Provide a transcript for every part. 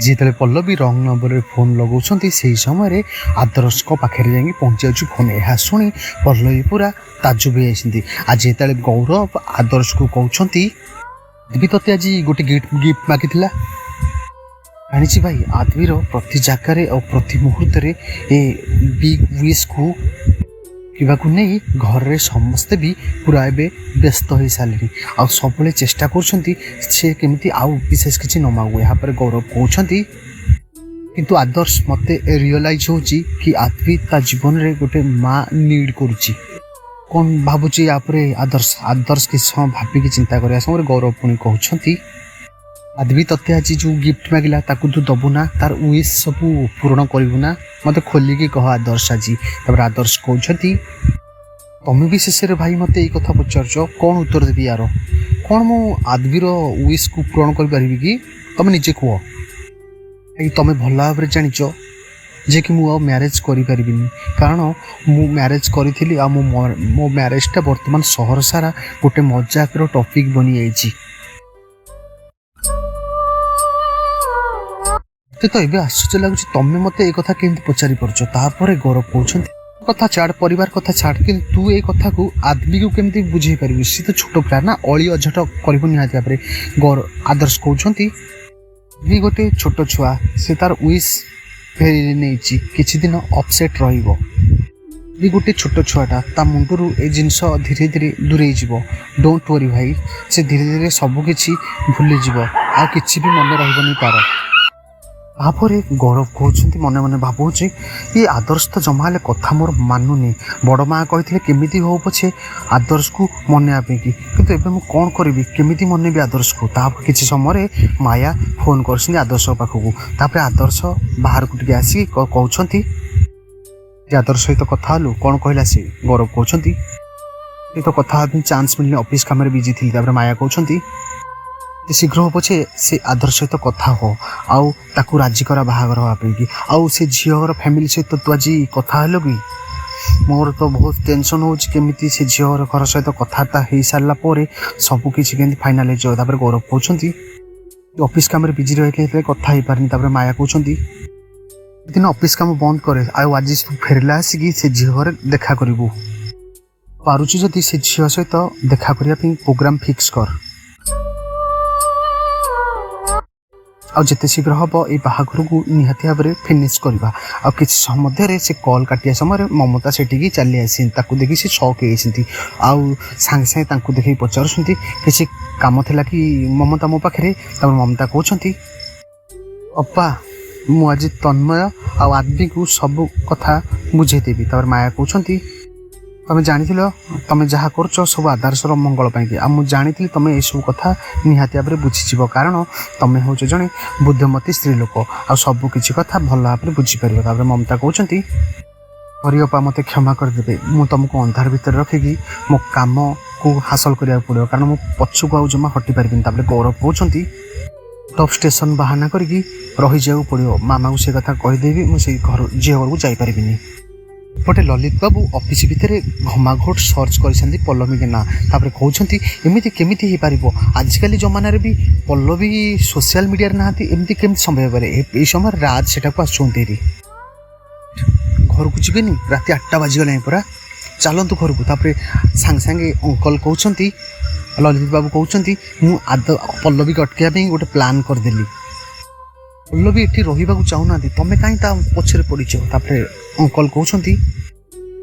ଯେତେବେଳେ ପଲ୍ଲବୀ ରଙ୍ଗ ନମ୍ବରରେ ଫୋନ୍ ଲଗାଉଛନ୍ତି ସେହି ସମୟରେ ଆଦର୍ଶଙ୍କ ପାଖରେ ଯାଇକି ପହଞ୍ଚି ଯାଉଛି ଫୋନ୍। ଏହା ଶୁଣି ପଲ୍ଲବୀ ପୁରା ତାଜୁବ ହେଇଯାଇଛନ୍ତି। ଆଜି ଯେତେବେଳେ ଗୌରବ ଆଦର୍ଶକୁ କହୁଛନ୍ତି ଆଦବି ତୋତେ ଆଜି ଗୋଟେ ଗିଫ୍ଟ ମାଗିଥିଲା। ଜାଣିଛି ଭାଇ, ଆଦବିର ପ୍ରତି ଜାଗାରେ ଆଉ ପ୍ରତି ମୁହୂର୍ତ୍ତରେ ଏ ବିଗ୍ ୱିଶ୍କୁ ରଖିବାକୁ ନେଇ ଘରରେ ସମସ୍ତେ ବି ପୁରା ଏବେ ବ୍ୟସ୍ତ ହୋଇସାରିଲେଣି ଆଉ ସବୁବେଳେ ଚେଷ୍ଟା କରୁଛନ୍ତି ସେ କେମିତି ଆଉ ବିଶେଷ କିଛି ନ ମାଗୁ। ଏହାପରେ ଗୌରବ କହୁଛନ୍ତି କିନ୍ତୁ ଆଦର୍ଶ ମୋତେ ରିଅଲାଇଜ୍ ହେଉଛି କି ଆଦବି ତା ଜୀବନରେ ଗୋଟେ ମା ନିଡ୍ କରୁଛି। କ'ଣ ଭାବୁଛି ୟାପରେ ଆଦର୍ଶ କିଛି ସମୟ ଭାବିକି ଚିନ୍ତା କରିବା ସମୟରେ ଗୌରବ ପୁଣି କହୁଛନ୍ତି ଆଦବି ତୋତେ ଆଜି ଯେଉଁ ଗିଫ୍ଟ ମାଗିଲା ତାକୁ ତୁ ଦେବୁ ନା, ତାର ୱିଶ୍ ସବୁ ପୂରଣ କରିବୁ ନା, ମୋତେ ଖୋଲିକି କହ ଆଦର୍ଶ ଆଜି। ତାପରେ ଆଦର୍ଶ କହୁଛନ୍ତି ତମେ ବି ଶେଷରେ ଭାଇ ମୋତେ ଏଇ କଥା ପଚାରୁଛ, କ'ଣ ଉତ୍ତର ଦେବି ୟାର? କ'ଣ ମୁଁ ଆଦବିର ୱିଶ୍କୁ ପୂରଣ କରିପାରିବି କି? ତମେ ନିଜେ କୁହ। ଏଇ ତମେ ଭଲ ଭାବରେ ଜାଣିଛ ଯେ କି ମୁଁ ଆଉ ମ୍ୟାରେଜ୍ କରିପାରିବିନି, କାରଣ ମୁଁ ମ୍ୟାରେଜ୍ କରିଥିଲି ଆଉ ମୋ ମ୍ୟାରେଜ୍ଟା ବର୍ତ୍ତମାନ ସହର ସାରା ଗୋଟେ ମଜାକର ଟପିକ୍ ବନିଯାଇଛି। ମୋତେ ତ ଏବେ ଆଶ୍ଚର୍ଯ୍ୟ ଲାଗୁଛି ତମେ ମୋତେ ଏ କଥା କେମିତି ପଚାରି ପାରୁଛ। ତାପରେ ଗୌରବ କହୁଛନ୍ତି କଥା ଛାଡ଼, ପରିବାର କଥା ଛାଡ଼, କିନ୍ତୁ ତୁ ଏ କଥାକୁ ଆଦବିକୁ କେମିତି ବୁଝେଇ ପାରିବୁ? ସିଏ ତ ଛୋଟ ପିଲା ନା, ଅଳି ଅଝଟ କରିବ ନିହାତି ଭାବରେ। ଆଦର୍ଶ କହୁଛନ୍ତି ବି ଗୋଟେ ଛୋଟ ଛୁଆ, ସେ ତାର ୱିଶ୍ ଫେରି ନେଇଛି, କିଛି ଦିନ ଅପସେଟ୍ ରହିବ। ବି ଗୋଟେ ଛୋଟ ଛୁଆଟା, ତା ମୁଣ୍ଡରୁ ଏ ଜିନିଷ ଧୀରେ ଧୀରେ ଦୂରେଇ ଯିବ। ଡୋଣ୍ଟ ୱରି ଭାଇ, ସେ ଧୀରେ ଧୀରେ ସବୁ କିଛି ଭୁଲିଯିବ, ଆଉ କିଛି ବି ମନେ ରହିବନି ତାର। ତାପରେ ଗୌରବ କହୁଛନ୍ତି ମନେ ମନେ ଭାବୁଛି ଏ ଆଦର୍ଶ ତ ଜମା ହେଲେ କଥା ମୋର ମାନୁନି। ବଡ଼ ମା କହିଥିଲେ କେମିତି ହଉ ପଛେ ଆଦର୍ଶକୁ ମନେଇବା ପାଇଁକି, କିନ୍ତୁ ଏବେ ମୁଁ କ'ଣ କରିବି, କେମିତି ମନେଇବି ଆଦର୍ଶକୁ? ତାପରେ କିଛି ସମୟରେ ମାୟା ଫୋନ୍ କରୁଛନ୍ତି ଆଦର୍ଶ ପାଖକୁ। ତାପରେ ଆଦର୍ଶ ବାହାରକୁ ଟିକେ ଆସିକି କହୁଛନ୍ତି ଯେ ଆଦର୍ଶ ସହିତ କଥା ହେଲୁ? କ'ଣ କହିଲା ସେ? ଗୌରବ କହୁଛନ୍ତି ସହିତ କଥା ହେବା ପାଇଁ ଚାନ୍ସ ମିଳିନି, ଅଫିସ୍ କାମରେ ବିଜି ଥିଲି। ତାପରେ ମାୟା କହୁଛନ୍ତି ଶୀଘ୍ର ହବ ପଛେ ସେ ଆଦର୍ଶ ସହିତ କଥା ହୋ, ଆଉ ତାକୁ ରାଜି କରା ବାହାଘର ହେବା ପାଇଁକି। ଆଉ ସେ ଝିଅ ଘର ଫ୍ୟାମିଲି ସହିତ ତୁ ଆଜି କଥା ହେଲୁ କି? ମୋର ତ ବହୁତ ଟେନସନ୍ ହେଉଛି କେମିତି ସେ ଝିଅ ଘର ସହିତ କଥାବାର୍ତ୍ତା ହେଇସାରିଲା ପରେ ସବୁ କିଛି କେମିତି ଫାଇନାଲ୍ ହେଇଯିବ। ତାପରେ ଗୌରବ କହୁଛନ୍ତି ଅଫିସ୍ କାମରେ ବିଜି ରହିକି ହେଲେ କଥା ହେଇପାରିନି। ତାପରେ ମାୟା କହୁଛନ୍ତି ଦିନ ଅଫିସ୍ କାମ ବନ୍ଦ କରେ, ଆଉ ଆଜି ଫେରିଲା ଆସିକି ସେ ଝିଅ ଘରେ ଦେଖା କରିବୁ। ପାରୁଛୁ ଯଦି ସେ ଝିଅ ସହିତ ଦେଖା କରିବା ପାଇଁ ପ୍ରୋଗ୍ରାମ ଫିକ୍ସ କର, ଆଉ ଯେତେ ଶୀଘ୍ର ହେବ ଏଇ ବାହାଘରକୁ ନିହାତି ଭାବରେ ଫିନିଶ୍ କରିବା। ଆଉ କିଛି ସମୟ ମଧ୍ୟରେ ସେ କଲ୍ କାଟିବା ସମୟରେ ମମତା ସେଠିକି ଚାଲି ଆସିଛନ୍ତି। ତାକୁ ଦେଖି ସେ ସକ୍ ହେଇଯାଇଛନ୍ତି, ଆଉ ସାଙ୍ଗେ ସାଙ୍ଗେ ତାଙ୍କୁ ଦେଖିକି ପଚାରୁଛନ୍ତି କିଛି କାମ ଥିଲା କି ମମତା ମୋ ପାଖରେ? ତାପରେ ମମତା କହୁଛନ୍ତି ଅପା, ମୁଁ ଆଜି ତନ୍ମୟ ଆଉ ଆଦବିକୁ ସବୁ କଥା ବୁଝେଇଦେବି। ତାପରେ ମାୟା କହୁଛନ୍ତି ତମେ ଜାଣିଥିଲ ତମେ ଯାହା କରୁଛ ସବୁ ଆଦର୍ଶର ମଙ୍ଗଳ ପାଇଁକି, ଆଉ ମୁଁ ଜାଣିଥିଲି ତମେ ଏସବୁ କଥା ନିହାତି ଭାବରେ ବୁଝିଯିବ, କାରଣ ତମେ ହେଉଛ ଜଣେ ବୁଦ୍ଧିମତୀ ସ୍ତ୍ରୀ ଲୋକ, ଆଉ ସବୁ କିଛି କଥା ଭଲ ଭାବରେ ବୁଝିପାରିବ। ତାପରେ ମମତା କହୁଛନ୍ତି ହରି ଅପା ମୋତେ କ୍ଷମା କରିଦେବେ, ମୁଁ ତମକୁ ଅନ୍ଧାର ଭିତରେ ରଖିକି ମୋ କାମକୁ ହାସଲ କରିବାକୁ ପଡ଼ିବ, କାରଣ ମୁଁ ପଛକୁ ଆଉ ଜମା ହଟି ପାରିବିନି। ତାପରେ ଗୌରବ କହୁଛନ୍ତି ଟପ୍ ଷ୍ଟେସନ୍ ବାହାନା କରିକି ରହିଯିବାକୁ ପଡ଼ିବ, ମାମାକୁ ସେ କଥା କହିଦେବି, ମୁଁ ସେଇ ଝିଅ ଘରକୁ ଯାଇପାରିବିନି। ଏପଟେ ଲଲିତ ବାବୁ ଅଫିସ୍ ଭିତରେ ଘମାଘୋଟ ସର୍ଚ୍ଚ କରିଛନ୍ତି ପଲ୍ଲବୀଙ୍କ ନାଁ। ତାପରେ କହୁଛନ୍ତି ଏମିତି କେମିତି ହେଇପାରିବ, ଆଜିକାଲି ଜମାନାରେ ବି ପଲ୍ଲବୀ ସୋସିଆଲ ମିଡ଼ିଆରେ ନାହାନ୍ତି, ଏମିତି କେମିତି ସମ୍ଭବ ହେଇପାରେ? ଏଇ ସମୟରେ ରାଜ ସେଟାକୁ ଆସୁଛନ୍ତି ହେରି। ଘରକୁ ଯିବେନି? ରାତି 8ଟା ବାଜିଗଲାଣି ପରା, ଚାଲନ୍ତୁ ଘରକୁ। ତାପରେ ସାଙ୍ଗେ ସାଙ୍ଗେ ଅଙ୍କଲ କହୁଛନ୍ତି, ଲଲିତ ବାବୁ କହୁଛନ୍ତି ମୁଁ ପଲ୍ଲବୀକି ଅଟକାଇବା ପାଇଁ ଗୋଟେ ପ୍ଲାନ୍ କରିଦେଲି। ପଲ୍ଲବୀ ଏଠି ରହିବାକୁ ଚାହୁଁନାହାନ୍ତି, ତମେ କାହିଁ ତା ପଛରେ ପଡ଼ିଛ? ତାପରେ ଅଙ୍କଲ କହୁଛନ୍ତି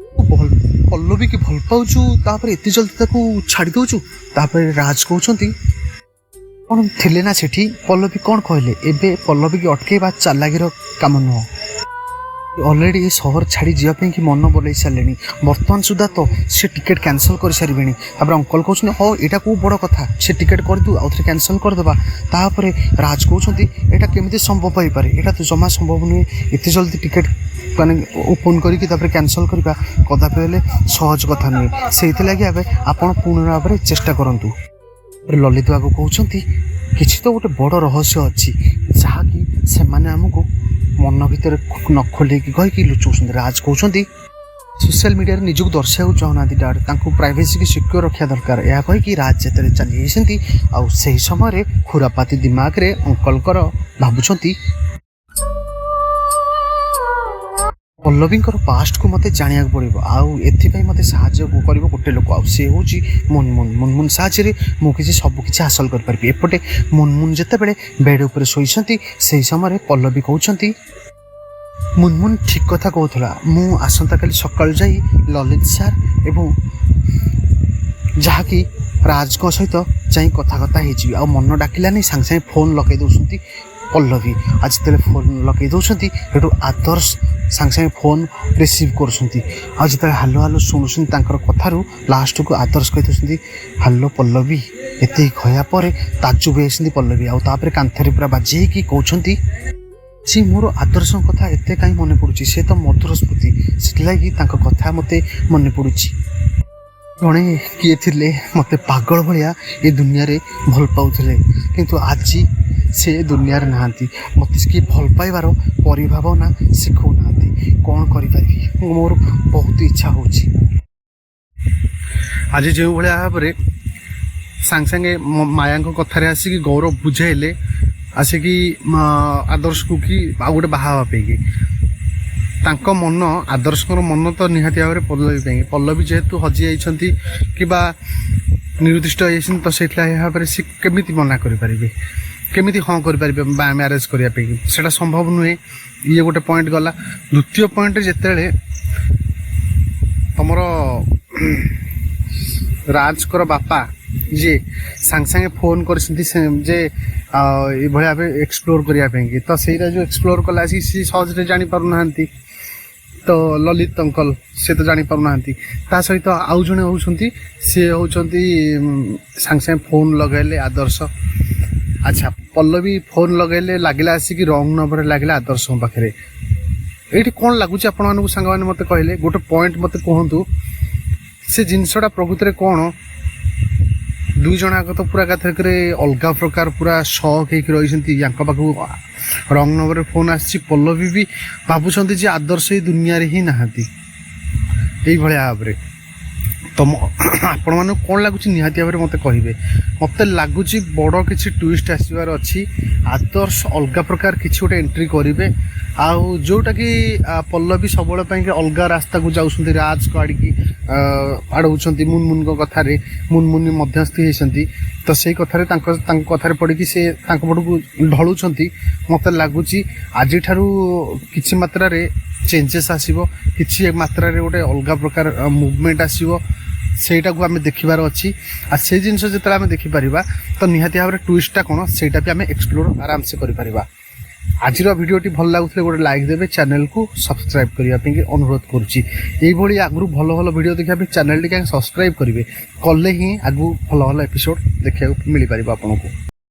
ପଲ୍ଲବୀକି ଭଲ ପାଉଛୁ, ତାପରେ ଏତେ ଜଲ୍ଦି ତାକୁ ଛାଡ଼ି ଦେଉଛୁ? ତାପରେ ରାଜ କହୁଛନ୍ତି କ'ଣ ଥିଲେ ନା ସେଠି, ପଲ୍ଲବୀ କ'ଣ କହିଲେ? ଏବେ ପଲ୍ଲବୀକି ଅଟକେଇବା ଚାଲାକିର କାମ ନୁହଁ, ଅଲରେଡ଼ି ଏ ସହର ଛାଡ଼ି ଯିବା ପାଇଁ କି ମନ ବଲେଇ ସାରିଲେଣି, ବର୍ତ୍ତମାନ ସୁଦ୍ଧା ତ ସେ ଟିକେଟ୍ କ୍ୟାନସଲ୍ କରିସାରିବେଣି। ତାପରେ ଅଙ୍କଲ କହୁଛନ୍ତି ହଉ ଏଇଟା କେଉଁ ବଡ଼ କଥା, ସେ ଟିକେଟ୍ କରିଦେଉ ଆଉ ଥରେ କ୍ୟାନସଲ୍ କରିଦେବା। ତାପରେ ରାଜ କହୁଛନ୍ତି ଏଇଟା କେମିତି ସମ୍ଭବ ହେଇପାରେ, ଏଇଟା ତ ଜମା ସମ୍ଭବ ନୁହେଁ, ଏତେ ଜଲ୍ଦି ଟିକେଟ୍ ମାନେ ଓପନ୍ କରିକି ତାପରେ କ୍ୟାନସଲ୍ କରିବା କଦାପି ହେଲେ ସହଜ କଥା ନୁହେଁ, ସେଇଥିଲାଗି ଏବେ ଆପଣ ପୁନଃ ଭାବରେ ଚେଷ୍ଟା କରନ୍ତୁ। ଲଲିତ ବାବୁ କହୁଛନ୍ତି କିଛି ତ ଗୋଟେ ବଡ଼ ରହସ୍ୟ ଅଛି ଯାହାକି ସେମାନେ ଆମକୁ ମନ ଭିତରେ ନ ଖୋଲେଇକି କହିକି ଲୁଚଉଛନ୍ତି। ରାଜ କହୁଛନ୍ତି ସୋସିଆଲ ମିଡ଼ିଆରେ ନିଜକୁ ଦର୍ଶାଇବାକୁ ଚାହୁଁନାହାନ୍ତି, ଡାଡ୍ ତାଙ୍କୁ ପ୍ରାଇଭେସିକି ସିକ୍ୟୁର ରଖିବା ଦରକାର। ଏହା କହିକି ରାଜ ଯେତେବେଳେ ଚାଲି ଯାଇଛନ୍ତି, ଆଉ ସେହି ସମୟରେ ଖୁରାପାତି ଦିମାଗରେ ଅଙ୍କଲଙ୍କର ଭାବୁଛନ୍ତି ପଲ୍ଲବୀଙ୍କର ପାଷ୍ଟକୁ ମୋତେ ଜାଣିବାକୁ ପଡ଼ିବ ଆଉ ଏଥିପାଇଁ ମୋତେ ସାହାଯ୍ୟ କରିବ ଗୋଟେ ଲୋକ ଆଉ ସେ ହେଉଛି ମୁନମୁନ ସାହାଯ୍ୟରେ ମୁଁ ସବୁ କିଛି ହାସଲ କରିପାରିବି। ଏପଟେ ମୁନମୁନ ଯେତେବେଳେ ବେଡ୍ ଉପରେ ଶୋଇଛନ୍ତି ସେହି ସମୟରେ ପଲ୍ଲବୀ କହୁଛନ୍ତି ମୁନମୁନ ଠିକ୍ କଥା କହୁଥିଲା, ମୁଁ ଆସନ୍ତାକାଲି ସକାଳୁ ଯାଇ ଲଲିତ ସାର୍ ଏବଂ ଯାହାକି ରାଜଙ୍କ ସହିତ ଯାଇ କଥାବାର୍ତ୍ତା ହେଇଯିବି। ଆଉ ମନ ଡାକିଲାନି ସାଙ୍ଗେ ସାଙ୍ଗେ ଫୋନ୍ ଲଗାଇ ଦେଉଛନ୍ତି ପଲ୍ଲବୀ। ଆଜି ଯେତେବେଳେ ଫୋନ୍ ଲଗାଇ ଦେଉଛନ୍ତି ସେଠୁ ଆଦର୍ଶ ସାଙ୍ଗେ ସାଙ୍ଗେ ଫୋନ୍ ରିସିଭ୍ କରୁଛନ୍ତି। ଆଉ ଯେତେବେଳେ ହାଲୋ ହାଲୋ ଶୁଣୁଛନ୍ତି ତାଙ୍କର କଥାରୁ ଲାଷ୍ଟକୁ ଆଦର୍ଶ କହିଦେଉଛନ୍ତି ହାଲୋ ପଲ୍ଲବୀ। ଏତିକି କହିବା ପରେ ତାଜୁବ ହେଇଛନ୍ତି ପଲ୍ଲବୀ ଆଉ ତାପରେ କାନ୍ଥରେ ପୁରା ବାଜି ହେଇକି କହୁଛନ୍ତି ସେ ମୋର ଆଦର୍ଶଙ୍କ କଥା ଏତେ କାହିଁ ମନେ ପଡ଼ୁଛି, ସେ ତ ମଧୁର ସ୍ମୃତି, ସେଥିଲାଗି ତାଙ୍କ କଥା ମୋତେ ମନେ ପଡ଼ୁଛି। ଜଣେ କିଏ ଥିଲେ ମୋତେ ପାଗଳ ଭଳିଆ ଏ ଦୁନିଆରେ ଭଲ ପାଉଥିଲେ କିନ୍ତୁ ଆଜି ସେ ଦୁନିଆରେ ନାହାନ୍ତି। ମୋତେ କିଏ ଭଲ ପାଇବାର ପରିଭାବନା ଶିଖାଉନାହାନ୍ତି। କ'ଣ କରିପାରିବି, ମୋର ବହୁତ ଇଚ୍ଛା ହେଉଛି। ଆଜି ଯେଉଁଭଳିଆ ଭାବରେ ସାଙ୍ଗେ ସାଙ୍ଗେ ମାୟାଙ୍କ କଥାରେ ଆସିକି ଗୌରବ ବୁଝାଇଲେ ଆସିକି ଆଦର୍ଶକୁ କି ଆଉ ଗୋଟେ ବାହା ହେବା ପାଇଁକି ତାଙ୍କ ମନ ଆଦର୍ଶଙ୍କର ମନ ତ ନିହାତି ଭାବରେ ପଲ୍ଲବୀ ପାଇଁକି। ପଲ୍ଲବୀ ଯେହେତୁ ହଜି ଯାଇଛନ୍ତି କିମ୍ବା ନିରୁଦ୍ଦିଷ୍ଟ ହେଇଯାଇଛନ୍ତି ତ ସେଇଥିଲାଗି ଭାବରେ ସେ କେମିତି ମନା କରିପାରିବେ, କେମିତି ହଁ କରିପାରିବେ ମ୍ୟାରେଜ୍ କରିବା ପାଇଁ, ସେଇଟା ସମ୍ଭବ ନୁହେଁ। ଇଏ ଗୋଟେ ପଏଣ୍ଟ ଗଲା। ଦ୍ୱିତୀୟ ପଏଣ୍ଟରେ ଯେତେବେଳେ ତମର ରାଜଙ୍କର ବାପା ଯିଏ ସାଙ୍ଗେ ସାଙ୍ଗେ ଫୋନ୍ କରିଛନ୍ତି ଯେ ଏଇଭଳିଆ ଭାବେ ଏକ୍ସପ୍ଲୋର କରିବା ପାଇଁକି, ତ ସେଇଟା ଯେଉଁ ଏକ୍ସପ୍ଲୋର କଲା ଆସିକି ସିଏ ସହଜରେ ଜାଣିପାରୁନାହାନ୍ତି। ତ ଲଲିତ ଅଙ୍କଲ ସେ ତ ଜାଣିପାରୁନାହାନ୍ତି। ତା ସହିତ ଆଉ ଜଣେ ହେଉଛନ୍ତି ସିଏ ହେଉଛନ୍ତି ସାଙ୍ଗେ ସାଙ୍ଗେ ଫୋନ୍ ଲଗାଇଲେ ଆଦର୍ଶ। ଆଚ୍ଛା ପଲ୍ଲବୀ ଫୋନ୍ ଲଗାଇଲେ ଲାଗିଲା ଆସିକି ରଙ୍ଗ ନମ୍ବରରେ ଲାଗିଲା ଆଦର୍ଶଙ୍କ ପାଖରେ। ଏଇଠି କ'ଣ ଲାଗୁଛି ଆପଣମାନଙ୍କୁ ସାଙ୍ଗମାନେ ମୋତେ କହିଲେ, ଗୋଟେ ପଏଣ୍ଟ ମୋତେ କୁହନ୍ତୁ। ସେ ଜିନିଷଟା ପ୍ରକୃତରେ କ'ଣ? ଦୁଇ ଜଣ ଆଗ ତ ପୁରା ଏକାଥରକରେ ଅଲଗା ପ୍ରକାର ପୁରା ସକ୍ ହେଇକି ରହିଛନ୍ତି। ୟାଙ୍କ ପାଖକୁ ରଙ୍ଗ ନମ୍ବରରେ ଫୋନ୍ ଆସିଛି, ପଲ୍ଲବୀ ବି ଭାବୁଛନ୍ତି ଯେ ଆଦର୍ଶ ଏଇ ଦୁନିଆରେ ହିଁ ନାହାନ୍ତି। ଏଇଭଳିଆ ଭାବରେ ଆପଣମାନଙ୍କୁ କ'ଣ ଲାଗୁଛି ନିହାତି ଭାବରେ ମୋତେ କହିବେ। ମୋତେ ଲାଗୁଛି ବଡ଼ କିଛି ଟୁଇଷ୍ଟ ଆସିବାର ଅଛି। ଆଦର୍ଶ ଅଲଗା ପ୍ରକାର କିଛି ଗୋଟେ ଏଣ୍ଟ୍ରି କରିବେ ଆଉ ଯେଉଁଟାକି ପଲ୍ଲବୀ ସବୁବେଳେ ପାଇଁକି ଅଲଗା ରାସ୍ତାକୁ ଯାଉଛନ୍ତି, ରାଜକୁ ଆଡ଼ିକି ଆଡ଼ଉଛନ୍ତି ମୁନମୁନଙ୍କ କଥାରେ। ମୁନମୁନି ମଧ୍ୟସ୍ଥି ହେଇଛନ୍ତି ତ ସେଇ କଥାରେ ତାଙ୍କ କଥାରେ ପଡ଼ିକି ସେ ତାଙ୍କ ପଟକୁ ଢଳୁଛନ୍ତି। ମୋତେ ଲାଗୁଛି ଆଜିଠାରୁ କିଛି ମାତ୍ରାରେ ଚେଞ୍ଜେସ୍ ଆସିବ, କିଛି ମାତ୍ରାରେ ଗୋଟେ ଅଲଗା ପ୍ରକାର ମୁଭମେଣ୍ଟ ଆସିବ। ସେଇଟାକୁ ଆମେ ଦେଖିବାର ଅଛି। ଆଉ ସେଇ ଜିନିଷ ଯେତେବେଳେ ଆମେ ଦେଖିପାରିବା ତ ନିହାତି ଭାବରେ ଟୁଇଷ୍ଟଟା କ'ଣ ସେଇଟା ବି ଆମେ ଏକ୍ସପ୍ଲୋର ଆରାମସେ କରିପାରିବା। ଆଜିର ଭିଡ଼ିଓଟି ଭଲ ଲାଗୁଥିଲେ ଗୋଟେ ଲାଇକ୍ ଦେବେ, ଚ୍ୟାନେଲକୁ ସବସ୍କ୍ରାଇବ୍ କରିବା ପାଇଁ ଅନୁରୋଧ କରୁଛି। ଏଇଭଳି ଆଗରୁ ଭଲ ଭଲ ଭିଡ଼ିଓ ଦେଖିବା ପାଇଁ ଚ୍ୟାନେଲଟି କାହିଁକି ସବସ୍କ୍ରାଇବ୍ କରିବେ, କଲେ ହିଁ ଆଗକୁ ଭଲ ଭଲ ଏପିସୋଡ଼ ଦେଖିବାକୁ ମିଳିପାରିବ ଆପଣଙ୍କୁ।